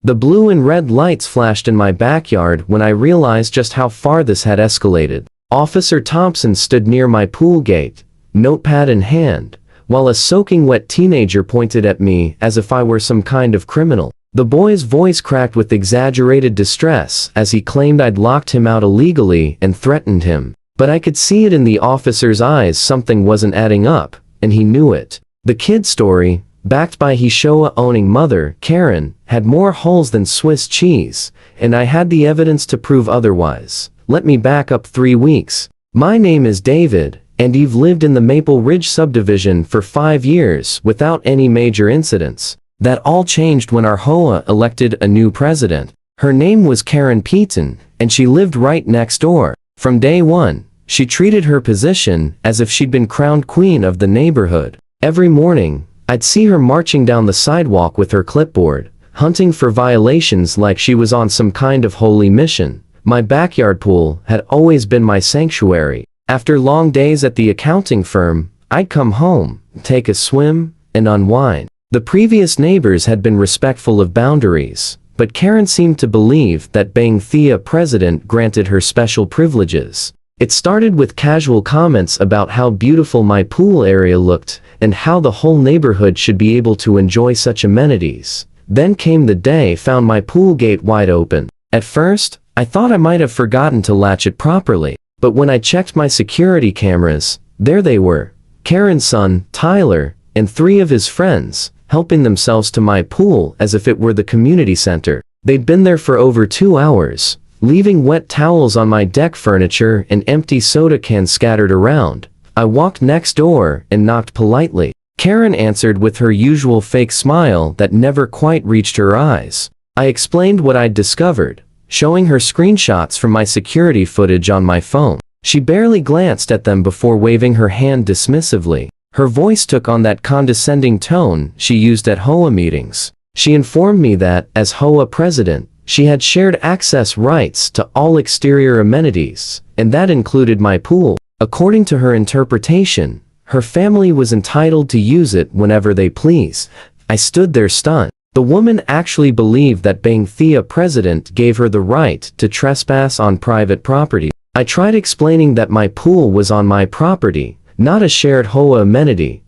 The blue and red lights flashed in my backyard when I realized just how far this had escalated. Officer Thompson stood near my pool gate, notepad in hand, while a soaking wet teenager pointed at me as if I were some kind of criminal. The boy's voice cracked with exaggerated distress as he claimed I'd locked him out illegally and threatened him. But I could see it in the officer's eyes, something wasn't adding up, and he knew it. The kid's story, backed by HOA-owning mother, Karen, had more holes than Swiss cheese, and I had the evidence to prove otherwise. Let me back up 3 weeks. My name is David, and you've lived in the Maple Ridge subdivision for 5 years without any major incidents. That all changed when our HOA elected a new president. Her name was Karen Peaton, and she lived right next door. From day one, she treated her position as if she'd been crowned queen of the neighborhood. Every morning, I'd see her marching down the sidewalk with her clipboard, hunting for violations like she was on some kind of holy mission. My backyard pool had always been my sanctuary. After long days at the accounting firm, I'd come home, take a swim, and unwind. The previous neighbors had been respectful of boundaries, but Karen seemed to believe that being Thea president granted her special privileges. It started with casual comments about how beautiful my pool area looked and how the whole neighborhood should be able to enjoy such amenities. Then came the day found my pool gate wide open. At first, I thought I might have forgotten to latch it properly, but when I checked my security cameras, there they were, Karen's son, Tyler, and 3 of his friends, helping themselves to my pool as if it were the community center. They'd been there for over 2 hours, leaving wet towels on my deck furniture and empty soda cans scattered around. I walked next door and knocked politely. Karen answered with her usual fake smile that never quite reached her eyes. I explained what I'd discovered, showing her screenshots from my security footage on my phone. She barely glanced at them before waving her hand dismissively. Her voice took on that condescending tone she used at HOA meetings. She informed me that, as HOA president, she had shared access rights to all exterior amenities, and that included my pool. According to her interpretation, her family was entitled to use it whenever they pleased. I stood there stunned. The woman actually believed that being Thea president gave her the right to trespass on private property. I tried explaining that my pool was on my property, not a shared HOA amenity,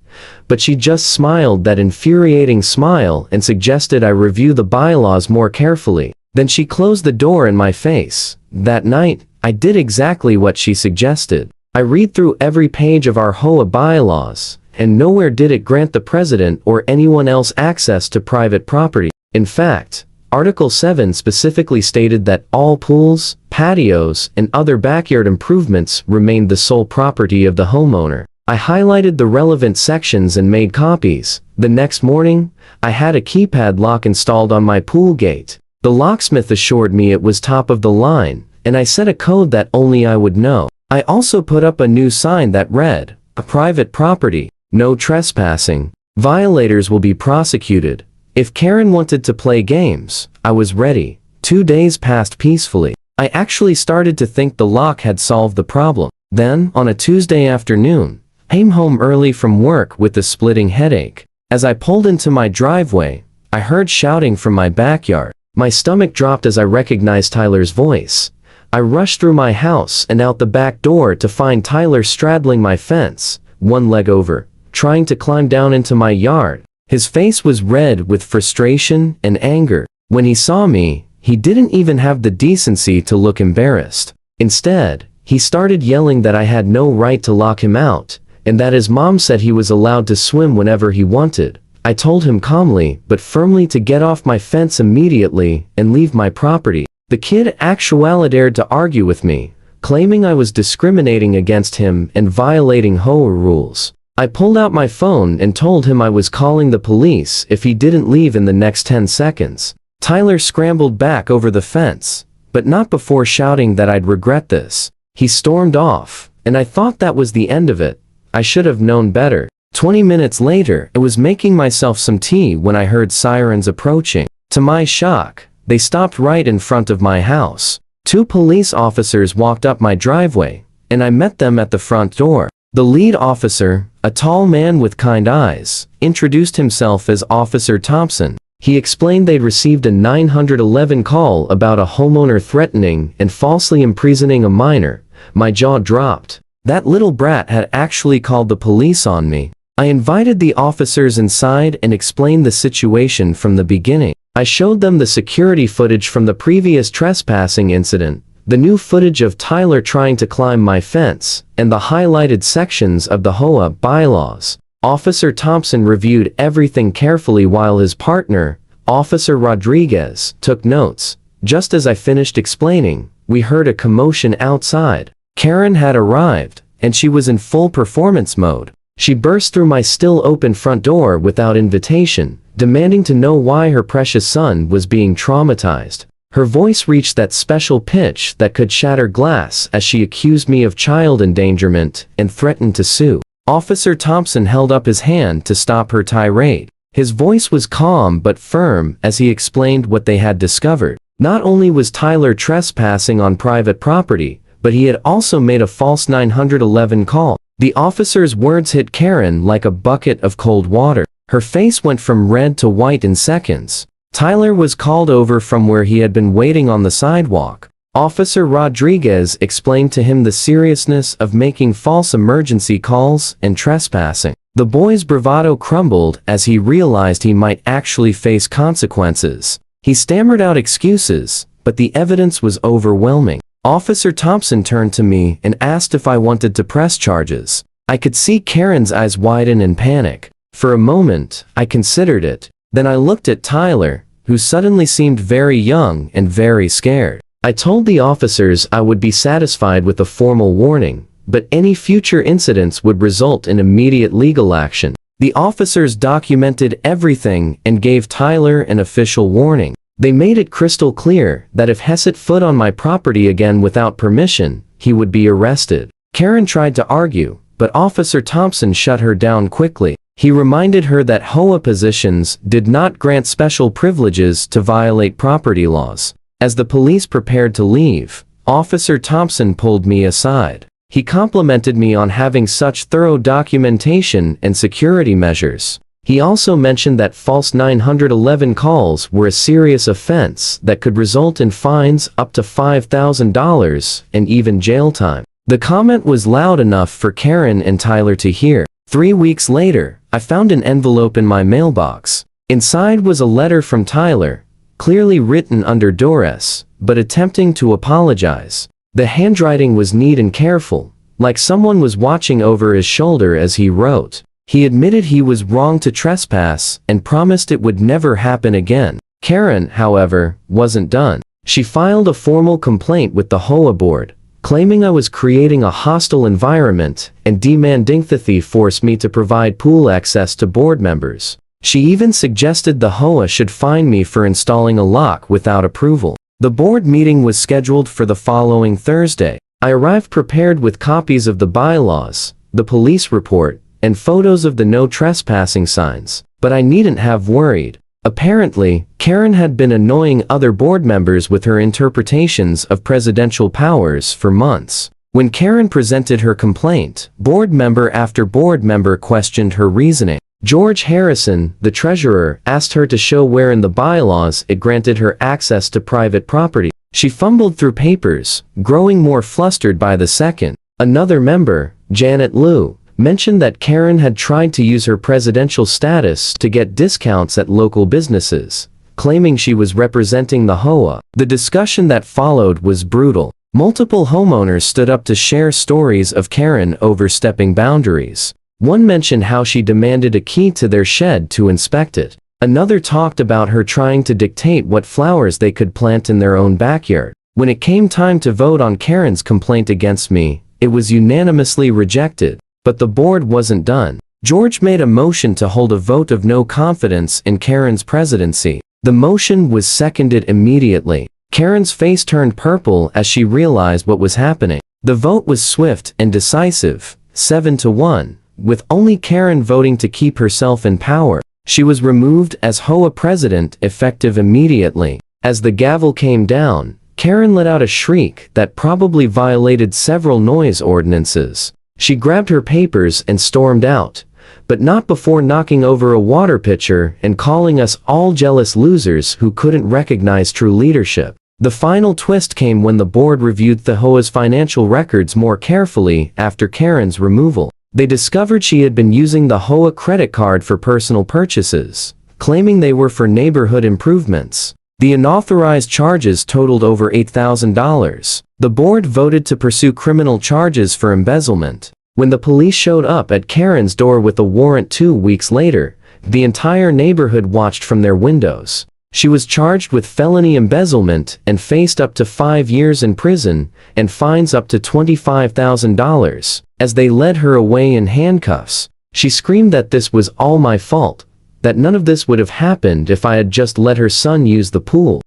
but she just smiled that infuriating smile and suggested I review the bylaws more carefully. Then she closed the door in my face. That night, I did exactly what she suggested. I read through every page of our HOA bylaws, and nowhere did it grant the president or anyone else access to private property. In fact, Article 7 specifically stated that all pools, patios, and other backyard improvements remained the sole property of the homeowner. I highlighted the relevant sections and made copies. The next morning, I had a keypad lock installed on my pool gate. The locksmith assured me it was top of the line, and I set a code that only I would know. I also put up a new sign that read, "A private property, no trespassing. Violators will be prosecuted." If Karen wanted to play games, I was ready. 2 days passed peacefully. I actually started to think the lock had solved the problem. Then, on a Tuesday afternoon, I came home early from work with a splitting headache. As I pulled into my driveway, I heard shouting from my backyard. My stomach dropped as I recognized Tyler's voice. I rushed through my house and out the back door to find Tyler straddling my fence, one leg over, trying to climb down into my yard. His face was red with frustration and anger. When he saw me, he didn't even have the decency to look embarrassed. Instead, he started yelling that I had no right to lock him out, and that his mom said he was allowed to swim whenever he wanted. I told him calmly but firmly to get off my fence immediately and leave my property. The kid actually dared to argue with me, claiming I was discriminating against him and violating HOA rules. I pulled out my phone and told him I was calling the police if he didn't leave in the next 10 seconds. Tyler scrambled back over the fence, but not before shouting that I'd regret this. He stormed off, and I thought that was the end of it. I should have known better. 20 minutes later, I was making myself some tea when I heard sirens approaching. To my shock, they stopped right in front of my house. 2 police officers walked up my driveway, and I met them at the front door. The lead officer, a tall man with kind eyes, introduced himself as Officer Thompson. He explained they'd received a 911 call about a homeowner threatening and falsely imprisoning a minor. My jaw dropped. That little brat had actually called the police on me. I invited the officers inside and explained the situation from the beginning. I showed them the security footage from the previous trespassing incident, the new footage of Tyler trying to climb my fence, and the highlighted sections of the HOA bylaws. Officer Thompson reviewed everything carefully while his partner, Officer Rodriguez, took notes. Just as I finished explaining, we heard a commotion outside. Karen had arrived, and she was in full performance mode. She burst through my still open front door without invitation, demanding to know why her precious son was being traumatized. Her voice reached that special pitch that could shatter glass as she accused me of child endangerment and threatened to sue. Officer Thompson held up his hand to stop her tirade. His voice was calm but firm as he explained what they had discovered. Not only was Tyler trespassing on private property, but he had also made a false 911 call. The officer's words hit Karen like a bucket of cold water. Her face went from red to white in seconds. Tyler was called over from where he had been waiting on the sidewalk. Officer Rodriguez explained to him the seriousness of making false emergency calls and trespassing. The boy's bravado crumbled as he realized he might actually face consequences. He stammered out excuses, but the evidence was overwhelming. Officer Thompson turned to me and asked if I wanted to press charges. I could see Karen's eyes widen in panic. For a moment, I considered it. Then I looked at Tyler, who suddenly seemed very young and very scared. I told the officers I would be satisfied with a formal warning, but any future incidents would result in immediate legal action. The officers documented everything and gave Tyler an official warning. They made it crystal clear that if he set foot on my property again without permission, he would be arrested. Karen tried to argue, but Officer Thompson shut her down quickly. He reminded her that HOA positions did not grant special privileges to violate property laws. As the police prepared to leave, Officer Thompson pulled me aside. He complimented me on having such thorough documentation and security measures. He also mentioned that false 911 calls were a serious offense that could result in fines up to $5,000 and even jail time. The comment was loud enough for Karen and Tyler to hear. 3 weeks later, I found an envelope in my mailbox. Inside was a letter from Tyler, clearly written under duress, but attempting to apologize. The handwriting was neat and careful, like someone was watching over his shoulder as he wrote. He admitted he was wrong to trespass and promised it would never happen again. Karen, however, wasn't done. She filed a formal complaint with the HOA board, claiming I was creating a hostile environment and demanding that they force me to provide pool access to board members. She even suggested the HOA should fine me for installing a lock without approval. The board meeting was scheduled for the following Thursday. I arrived prepared with copies of the bylaws, the police report, and photos of the no trespassing signs, but I needn't have worried. Apparently, Karen had been annoying other board members with her interpretations of presidential powers for months. When Karen presented her complaint, board member after board member questioned her reasoning. George Harrison, the treasurer, asked her to show where in the bylaws it granted her access to private property. She fumbled through papers, growing more flustered by the second. Another member, Janet Liu, mentioned that Karen had tried to use her presidential status to get discounts at local businesses, claiming she was representing the HOA. The discussion that followed was brutal. Multiple homeowners stood up to share stories of Karen overstepping boundaries. One mentioned how she demanded a key to their shed to inspect it. Another talked about her trying to dictate what flowers they could plant in their own backyard. When it came time to vote on Karen's complaint against me, it was unanimously rejected. But the board wasn't done. George made a motion to hold a vote of no confidence in Karen's presidency. The motion was seconded immediately. Karen's face turned purple as she realized what was happening. The vote was swift and decisive, 7-1, with only Karen voting to keep herself in power. She was removed as HOA president effective immediately. As the gavel came down, Karen let out a shriek that probably violated several noise ordinances. She grabbed her papers and stormed out, but not before knocking over a water pitcher and calling us all jealous losers who couldn't recognize true leadership. The final twist came when the board reviewed the HOA's financial records more carefully after Karen's removal. They discovered she had been using the HOA credit card for personal purchases, claiming they were for neighborhood improvements. The unauthorized charges totaled over $8,000. The board voted to pursue criminal charges for embezzlement. When the police showed up at Karen's door with a warrant 2 weeks later, the entire neighborhood watched from their windows. She was charged with felony embezzlement and faced up to 5 years in prison and fines up to $25,000. As they led her away in handcuffs, she screamed that this was all my fault, that none of this would have happened if I had just let her son use the pool.